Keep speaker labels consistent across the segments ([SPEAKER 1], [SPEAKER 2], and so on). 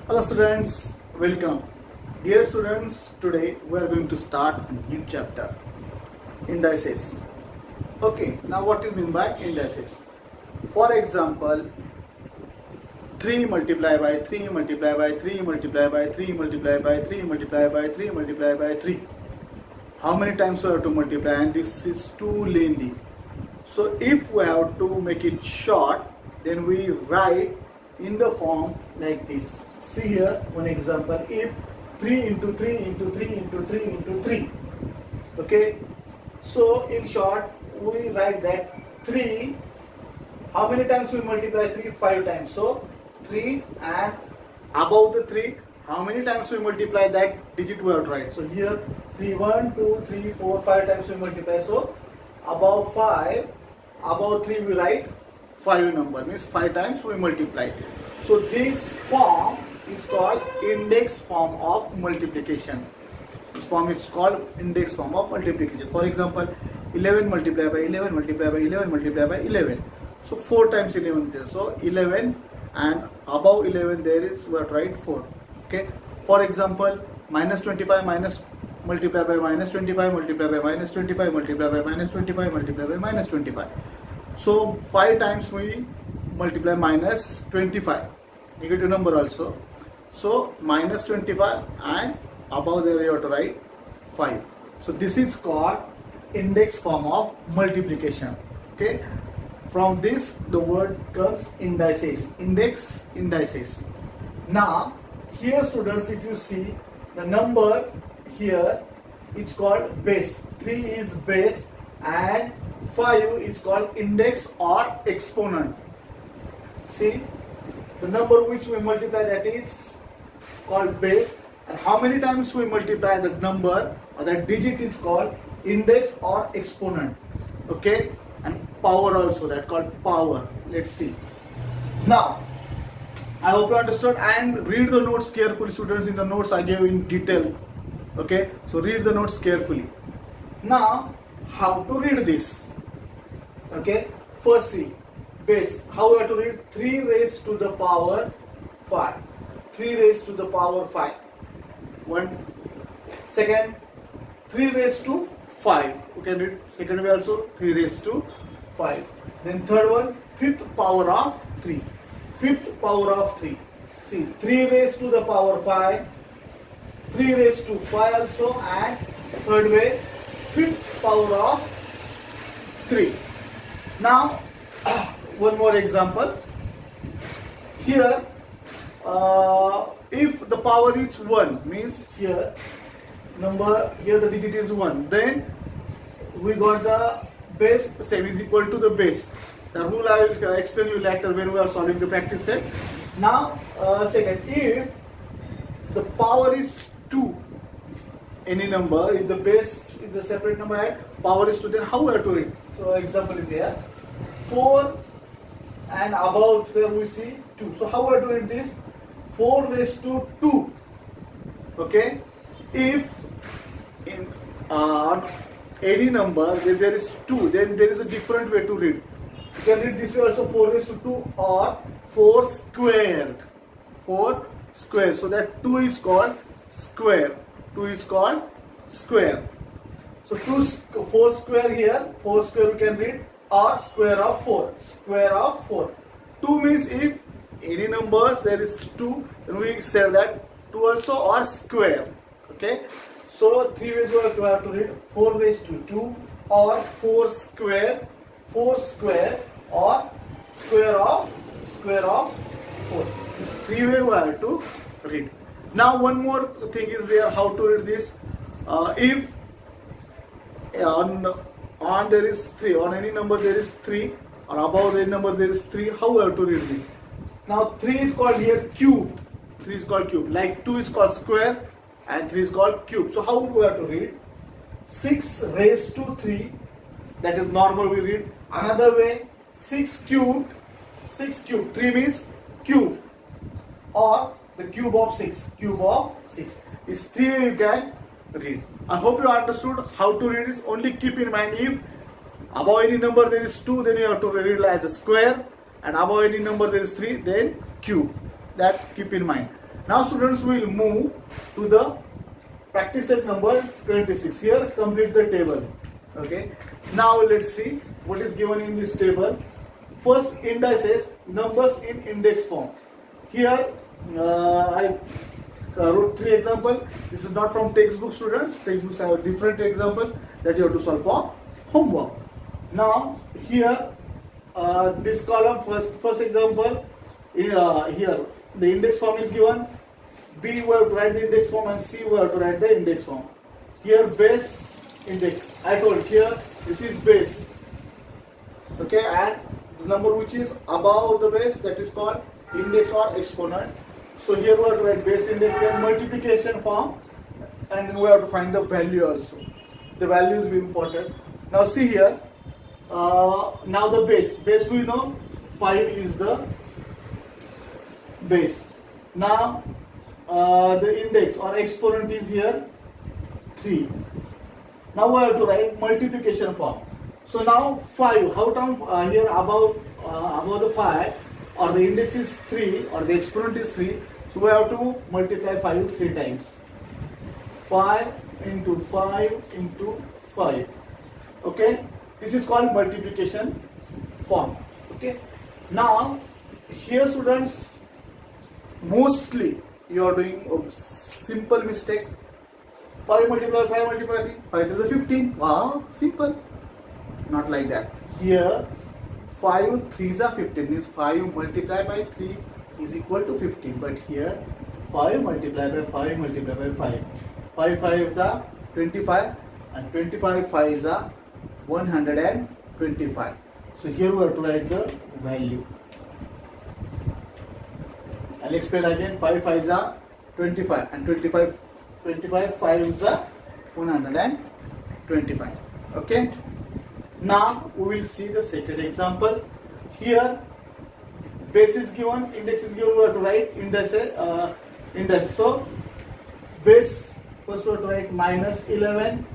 [SPEAKER 1] Hello students, welcome. Dear students, today we are going to start a new chapter, indices. Okay, now what is meant by indices? For example, 3 multiplied by 3 multiplied by 3 multiplied by 3 multiplied by 3 multiplied by 3 multiplied by 3. How many times we have to multiply, and this is too lengthy. So if we have to make it short, then we write in the form like this. See here one example. If 3 into 3 into 3 into 3 into 3, okay, so in short we write that 3, how many times we multiply 3? 5 times. So 3, and above the 3, how many times we multiply that digit we have to write. So here 3, 1, 2, 3, 4, 5 times we multiply. So above 5, above 3 we write 5 number, means 5 times we multiply. So this form is called index form of multiplication. This form is called index form of multiplication. For example, 11 multiplied by 11 multiplied by 11 multiplied by 11. So 4 times 11 is there. So 11, and above 11 there is, we have to write 4. Okay. For example, minus 25 minus multiplied by minus 25 multiplied by minus 25 multiplied by minus 25 multiplied by minus 25. So 5 times we multiply minus 25, negative number also. So minus 25, and above there you have to write 5. So this is called index form of multiplication. Okay. From this the word comes indices. Index, indices. Now here students, if you see the number here, it's called base. 3 is base and 5 is called index or exponent. See, the number which we multiply, that is called base, and how many times we multiply that number or that digit is called index or exponent. Okay, and power also, that called power. Let's see. Now I hope you understood, and read the notes carefully students. In the notes I gave in detail. Okay, so read the notes carefully. Now how to read this? Okay, firstly, base, how we have to read? 3 raised to the power 5. 3 raised to the power 5. One. Second, 3 raised to 5. You can read second way also, 3 raised to 5. Then third one, 5th power of 3. 5th power of 3. See, 3 raised to the power 5, 3 raised to 5 also, and third way, 5th power of 3. Now one more example. Here if the power is 1, means here number, here the digit is 1, then we got the base same is equal to the base. The rule I will explain you later when we are solving the practice set. Now second, if the power is 2, any number, if the base is a separate number and power is 2, then how we have to read? So example is here 4, and above where we see 2. So how we have to read this? 4 raised to 2. Okay, if in any number if there is 2, then there is a different way to read. You can read this way also, 4 raised to 2 or 4 squared. 4 squared. So that 2 is called square. 2 is called square. So 4 square here, 4 square we can read, or square of 4. Square of 4. 2 means if any numbers there is 2, then we say that 2 also, or square. Okay. So 3 ways we have to read: 4 raised to 2, or 4 square, 4 square, or square of 4. This 3 way we have to read. Now one more thing is there, how to read this. If on there is 3, on any number there is 3, or above any number there is 3, how we have to read this? Now 3 is called here cube. 3 is called cube. Like 2 is called square and 3 is called cube. So how we have to read? 6 raised to 3, that is normal we read. Another way, 6 cubed. 6 cubed. 3 means cube, or the cube of 6. Cube of 6. It's 3 way you can read. I hope you understood how to read this. Only keep in mind, if above any number there is 2, then you have to read it as a square, and above any number there is 3, then cube. That keep in mind. Now students, will move to the practice set number 26. Here complete the table. Okay, now let's see what is given in this table. First, indices, numbers in index form. Here I wrote 3 examples. This is not from textbook, students. Textbooks have different examples that you have to solve for homework. Now here this column, first example, here the index form is given. B we have to write the index form, and C we have to write the index form. Here base, index. I told here this is base. Okay, and the number which is above the base, that is called index or exponent. So here we have to write base, index, then multiplication form, and then we have to find the value also. The value is very important. Now see here. Now the base we know 5 is the base. Now the index or exponent is here 3. Now we have to write multiplication form. So now 5, how come here above the 5, or the index is 3 or the exponent is 3, so we have to multiply 5 3 times. 5 into 5 into 5. Okay, this is called multiplication form. Okay, now here students, mostly you are doing a simple mistake. 5 multiply 5 multiply 3, 5 is a 15. Wow, simple. Not like that. Here 5 3s are 15, means 5 multiplied by 3 is equal to 15. But here 5 multiplied by 5 multiplied by 5. 5 5s are 25, and 25 5s are 125. So here we have to write the value. I'll explain again. 5 5s are 25, and 25 5s are 125. Okay. Now we will see the second example. Here base is given, index is given. We have to write index. So base, first we have to write minus 11.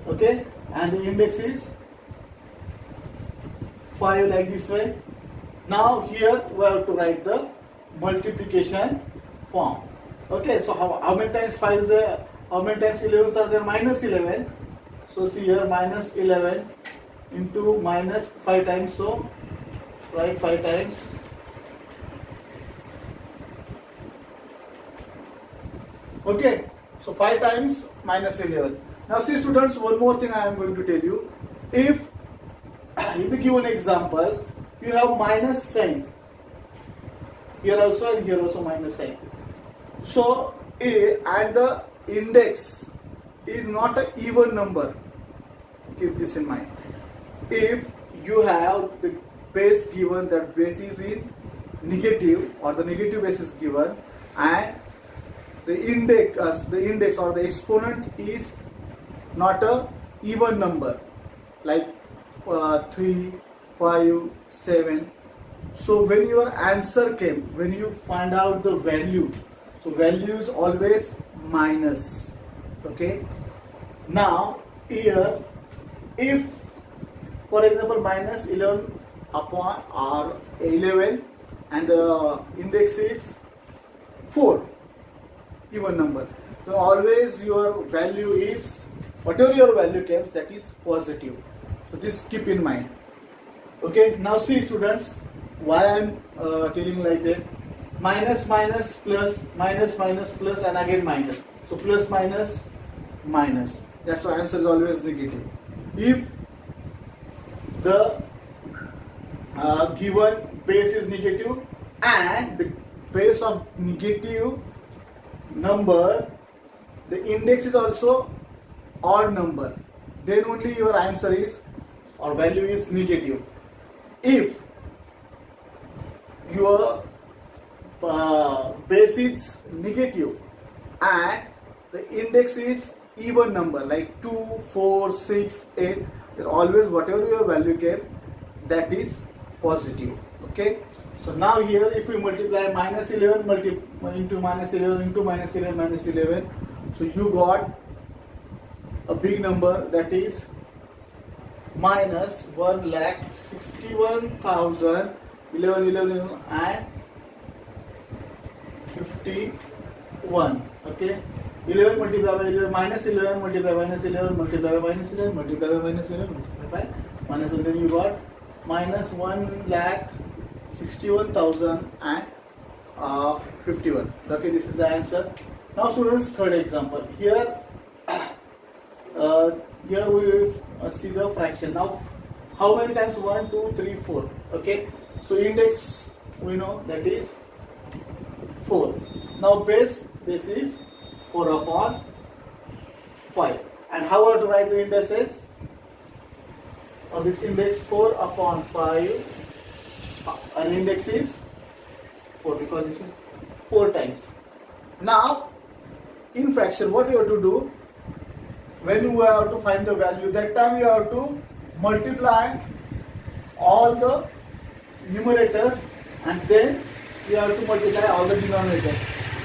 [SPEAKER 1] Okay, and the index is 5, like this way. Now here we have to write the multiplication form. Okay, so how many times 5 is there? How many times 11s are there? Minus 11. So see here, minus 11 into minus 5 times. So write 5 times. Okay, so 5 times minus 11. Now see students, one more thing I am going to tell you. If in the given example you have minus sign, here also and here also minus sign, so and the index is not an even number, keep this in mind. If you have the base given, that base is in negative, or the negative base is given, and the index or the exponent is not a even number, like 3, 5, 7. So when your answer came, when you find out the value, so value is always minus. Okay. Now here, if for example minus 11 upon r 11 and the index is 4, even number, so always your value is, whatever your value comes, that is positive. So this keep in mind. Okay, now see students, why I am telling like that. Minus minus plus, minus minus plus, and again minus. So plus minus minus. That's why answer is always negative. If the given base is negative and the base of negative number, the index is also odd number, then only your answer is, or value is negative. If your base is negative and the index is even number, like 2, 4, 6, 8, then always whatever your value came, that is positive. Okay. So now here if we multiply minus 11 into minus 11 into minus 11 minus 11, so you got a big number, that is minus 1,61,011 and 50 1. Okay, 11 multiplied by 11 minus 11 multiplied by minus 11 multiplied by minus 11 multiplied by minus 11 multiplied by minus 11, you got minus 1,61,051. Okay, this is the answer. Now students, third example. Here here we will see the fraction. Now how many times 1, 2, 3, 4? Okay, so index we know that is 4. Now base is 4 upon 5. And how are to write the indices of this index? 4 upon 5, and index is 4 because this is 4 times. Now in fraction, what you have to do, when you have to find the value, that time you have to multiply all the numerators and then you have to multiply all the denominators.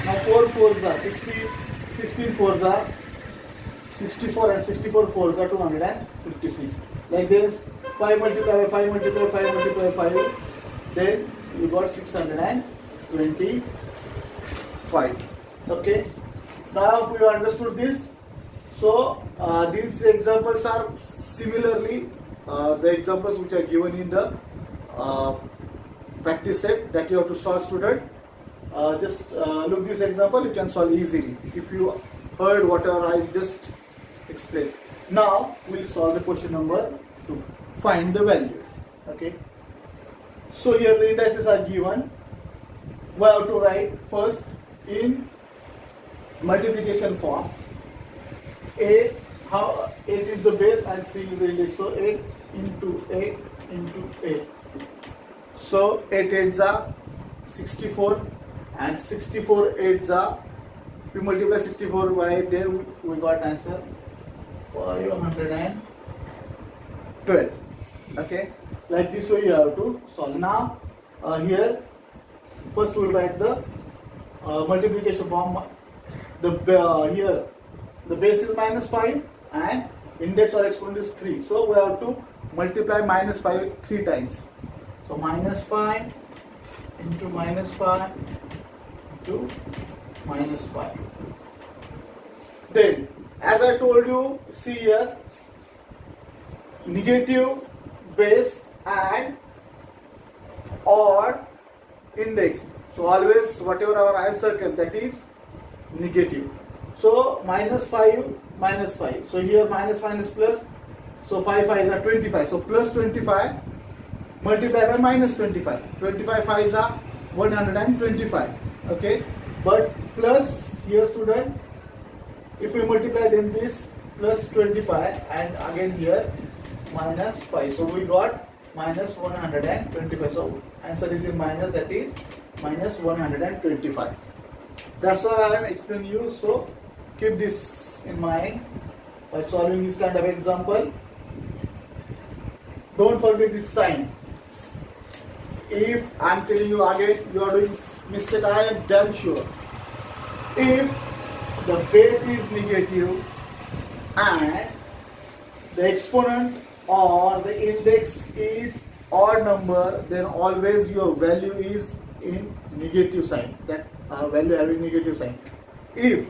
[SPEAKER 1] Now 4 fours are 16, 16 fours are 64, and 64 fours are 256. Like this, 5 multiplied by 5 multiplied by 5 multiplied by 5, then you got 625. Okay, now we understood this. So these examples are similarly the examples which are given in the practice set that you have to solve, student. Just look this example, you can solve easily if you heard whatever I just explained. Now we'll solve the question number 2. Find the value. Okay, so here the indices are given. We have to write first in multiplication form. 8 is the base and 3 is the index, so 8 into 8 into 8. So 8 8s are 64 and 64 8s are, if we multiply 64 by 8, there we got answer 512. Okay, like this way you have to solve. Now here first we will write the multiplication form. Here the base is minus 5 and index or exponent is 3. So we have to multiply minus 5 3 times. So minus 5 into minus 5 into minus 5. Then, as I told you, see here, negative base and odd index. So always whatever our answer comes, that is negative. So minus 5, minus 5. So here minus minus plus. So 5 5s are 25. So plus 25 multiplied by minus 25. 25 5s are 125. Okay. But plus here, student, if we multiply then this plus 25 and again here minus 5. So we got minus 125. So answer is in minus, that is minus 125. That's why I am explaining you. So keep this in mind while solving this kind of example. Don't forget this sign. If I am telling you again, you are doing mistake, I am damn sure. If the base is negative and the exponent or the index is odd number, then always your value is in negative sign. That value having negative sign. If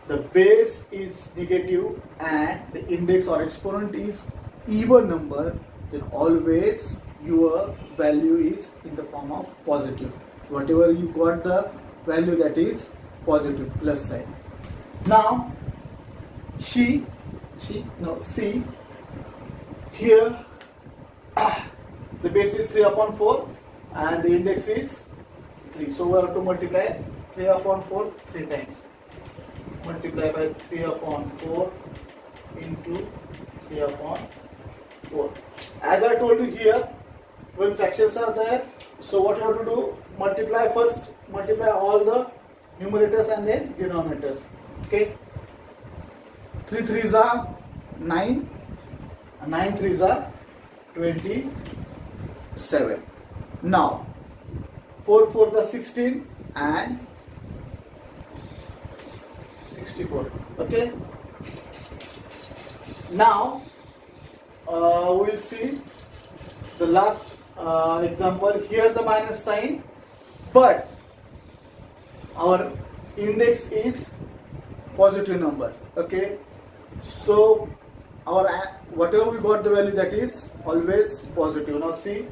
[SPEAKER 1] the base is negative and the index or exponent is even number, then always your value is in the form of positive. Whatever you got the value, that is positive, plus sign. Now C here the base is 3 upon 4 and the index is 3. So we have to multiply 3 upon 4 3 times. Multiply by 3 upon 4 into 3 upon 4. As I told you here, when fractions are there, so what you have to do, multiply all the numerators and then denominators. Okay, 3 3s are 9 and 9 3s are 27. Now 4 4s are 16 and 64. Okay, now we will see the last example. Here the minus sign, but our index is positive number. Okay, so our whatever we got the value, that is always positive. Now see,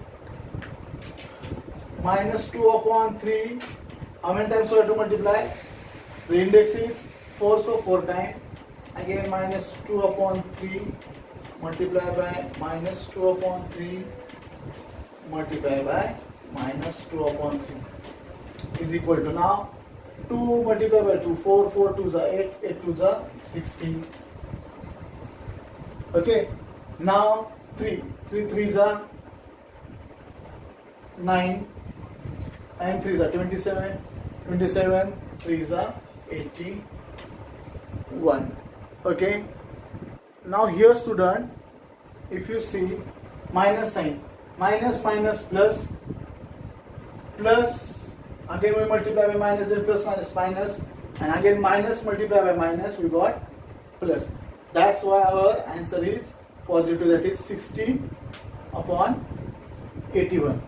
[SPEAKER 1] minus 2 upon 3, how many times we have to multiply? The index is 4, so 4 times. Again minus 2 upon 3 multiply by minus 2 upon 3 multiply by minus 2 upon 3 is equal to, now 2 multiply by 2, 4, 4 2s are 8, 8 2s are 16. Okay, now 3 3s are 9, 9 3s are 27, 27 3s are 81. Okay, now here student, if you see minus sign, minus minus plus, plus again we multiply by minus, then plus minus minus, and again minus multiply by minus, we got plus. That's why our answer is positive, that is 16 upon 81.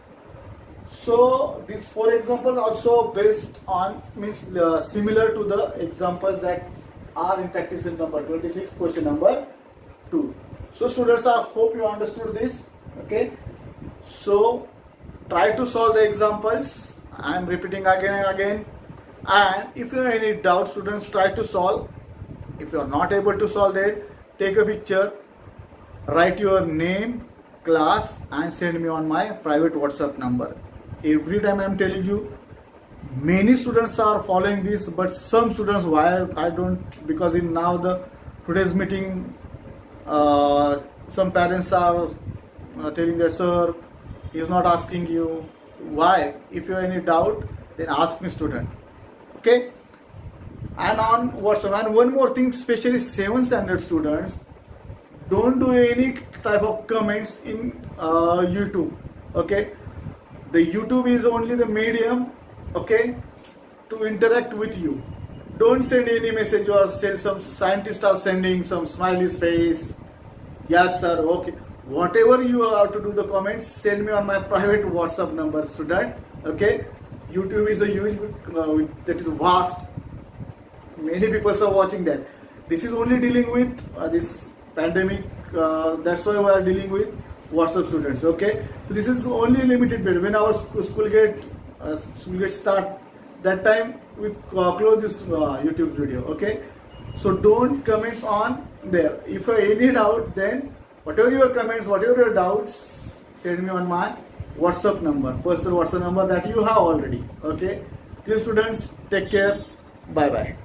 [SPEAKER 1] So these 4 examples also based on, means similar to the examples that are in practice in number 26, question number 2. So students, I hope you understood this. Okay, so try to solve the examples. I am repeating again and again, and if you have any doubt, students, try to solve. If you are not able to solve it, take a picture, write your name, class, and send me on my private WhatsApp number. Every time I am telling you, many students are following this, but some students, why I don't, because in now the today's meeting, some parents are telling that, sir, he is not asking you. Why? If you have any doubt, then ask me, student. Okay, and on WhatsApp. And one more thing, especially 7th standard students, don't do any type of comments in YouTube. Okay, the YouTube is only the medium, okay, to interact with you. Don't send any message or send some scientists are sending some smiley face. Yes sir, okay. Whatever you have to do the comments, send me on my private WhatsApp number, student. Okay, YouTube is a huge, that is vast. Many people are watching that. This is only dealing with this pandemic. That's why we are dealing with WhatsApp students. Okay, so this is only a limited period. When our school get start, that time we close this YouTube video. Okay, so don't comments on there. If you have any doubt, then whatever your comments, whatever your doubts, send me on my WhatsApp number, personal WhatsApp number that you have already. Okay, please students, take care. Bye bye.